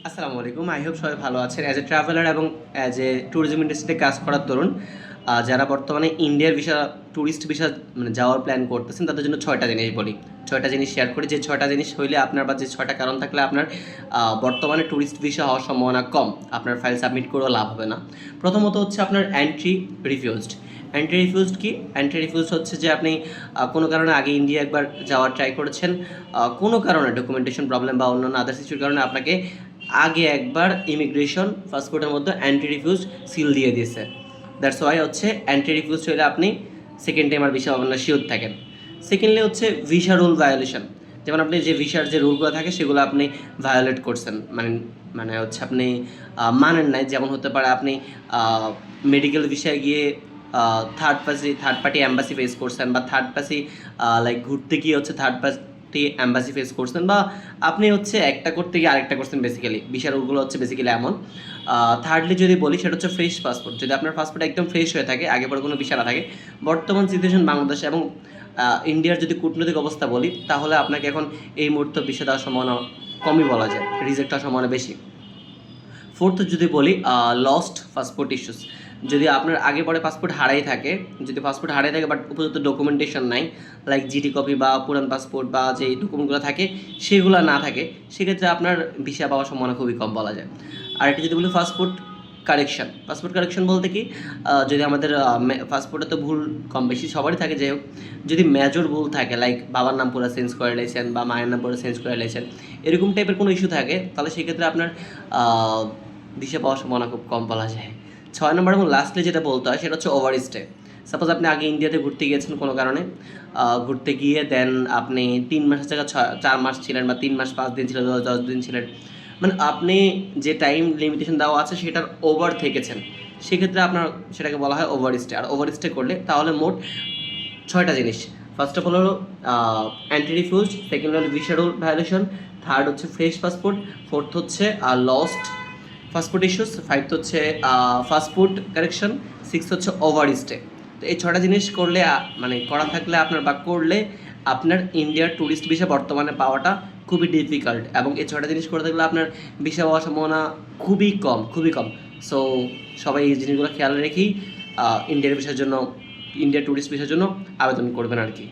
আসসালামু আলাইকুম। I hope সবাই ভালো আছেন। অ্যাজ এ ট্রাভেলার এবং অ্যাজ এ ট্যুরিজম ইন্ডাস্ট্রিতে কাজ করার দরুন যারা বর্তমানে ইন্ডিয়ার ট্যুরিস্ট ভিসা মানে যাওয়ার প্ল্যান করতেছেন তাদের জন্য ৬টা জিনিস বলি। ৬টা জিনিস শেয়ার করি, যে ৬টা জিনিস হইলে আপনার বা যে ৬টা কারণ থাকলে আপনার বর্তমানে ট্যুরিস্ট ভিসা হওয়ার সম্ভাবনা কম। আপনার ফাইল সাবমিট করেও লাভ হবে না। প্রথমত হচ্ছে আপনার এন্ট্রি রিফিউজড। এন্ট্রি রিফিউজড কি? এন্ট্রি রিফিউজড হচ্ছে যে আপনি কোনো কারণে আগে ইন্ডিয়া একবার যাওয়ার ট্রাই করেছেন, কোনো কারণে ডকুমেন্টেশন প্রবলেম বা অন্যান্য আদার্স ইস্যুর কারণে আপনাকে আগে একবার ইমিগ্রেশন পাসপোর্টের মধ্যে অ্যান্টি রিফিউজ সিল দিয়ে দিয়েছে। দ্যাটস ওয়াই হচ্ছে অ্যান্টি রিফিউজ হলে আপনি সেকেন্ড টাইম আর ভিসা পাবেন না, শিওর থাকেন। সেকেন্ডলি হচ্ছে ভিসা রুল ভায়োলেশন। যেমন আপনি যে ভিসার যে রুলগুলো থাকে সেগুলো আপনি ভায়োলেট করছেন, মানে মানে হচ্ছে আপনি মানেন নাই। যেমন হতে পারে আপনি মেডিকেল ভিসায় গিয়ে থার্ড পার্টি অ্যাম্বাসি ফেস করছেন, বা থার্ড পার্টি লাইক ঘুরতে গিয়ে হচ্ছে থার্ড পার্টি অ্যাম্বাসি ফেস করছেন, বা আপনি হচ্ছে একটা করতে গিয়ে আরেকটা করছেন। বেসিক্যালি ভিসার রুলগুলো হচ্ছে বেসিক্যালি এমন। থার্ডলি যদি বলি সেটা হচ্ছে ফ্রেশ পাসপোর্ট। যদি আপনার পাসপোর্ট একদম ফ্রেশ হয়ে থাকে, আগে পরে কোনো ভিসা না থাকে, বর্তমান সিচুয়েশন বাংলাদেশ এবং ইন্ডিয়ার যদি কূটনৈতিক অবস্থা বলি, তাহলে আপনাকে এখন এই মুহূর্তে ভিসা দেওয়ার সম্ভাবনা কমই বলা যায়, রিজেক্ট হওয়ার সম্ভাবনা বেশি। ফোর্থ যদি বলি লস্ট পাসপোর্ট ইস্যুস। যদি আপনার আগে পরে পাসপোর্ট হারাই থাকে, যদি পাসপোর্ট হারাই থাকে বাট উপযুক্ত ডকুমেন্টেশন নাই, লাইক জিডি কপি বা পুরান পাসপোর্ট বা যে ডকুমেন্টগুলো থাকে সেগুলো না থাকে, সেক্ষেত্রে আপনার ভিসা পাওয়ার সম্ভাবনা খুবই কম বলা যায়। আর একটা যদি বলি পাসপোর্ট কারেকশন বলতে কি, যদি আমাদের পাসপোর্টে তো ভুল কম বেশি সবারই থাকে, যাই হোক যদি মেজর ভুল থাকে, লাইক বাবার নাম পুরো চেঞ্জ করে লাইছেন বা মায়ের নাম পুরো চেঞ্জ করে লাইছেন, এরকম টাইপের কোনো ইস্যু থাকে, তাহলে সেক্ষেত্রে আপনার ভিসা পাওয়ার সম্ভাবনা খুব কম বলা যায়। ৬ নম্বর এবং লাস্টলি যেটা বলতে হয় সেটা হচ্ছে ওভার স্টে। সাপোজ আপনি আগে ইন্ডিয়াতে ঘুরতে গিয়েছেন কোনো কারণে, ঘুরতে গিয়ে দেন আপনি ৩ মাসের জায়গায় ৪ মাস ছিলেন, বা ৩ মাস ৫ দিন ছিলেন, ১০ দিন ছিলেন, মানে আপনি যে টাইম লিমিটেশন দেওয়া আছে সেটার ওভার থেকেছেন, সেক্ষেত্রে আপনার সেটাকে বলা হয় ওভার স্টে। আর ওভার স্টে করলে তাহলে মোট ৬টা জিনিস। ফার্স্ট অফ অল হলো অ্যান্টি রিফিউজ, সেকেন্ড হলো ভিসা রুল ভায়োলেশন, থার্ড হচ্ছে ফ্রেশ পাসপোর্ট, ফোর্থ হচ্ছে লস্ট পাসপোর্ট ইস্যুস, ফাইভথ হচ্ছে পাসপোর্ট কারেকশন, সিক্সথ হচ্ছে ওভার স্টে। তো এই ৬টা জিনিস করলে মানে করা থাকলে আপনার বা করলে আপনার ইন্ডিয়ার ট্যুরিস্ট ভিসা বর্তমানে পাওয়াটা খুবই ডিফিকাল্ট, এবং এই ৬টা জিনিস করে থাকলে আপনার ভিসা পাওয়ার সম্ভাবনা খুবই কম। সো সবাই এই জিনিসগুলো খেয়াল রেখেই ইন্ডিয়ার ট্যুরিস্ট ভিসার জন্য আবেদন করবেন আর কি।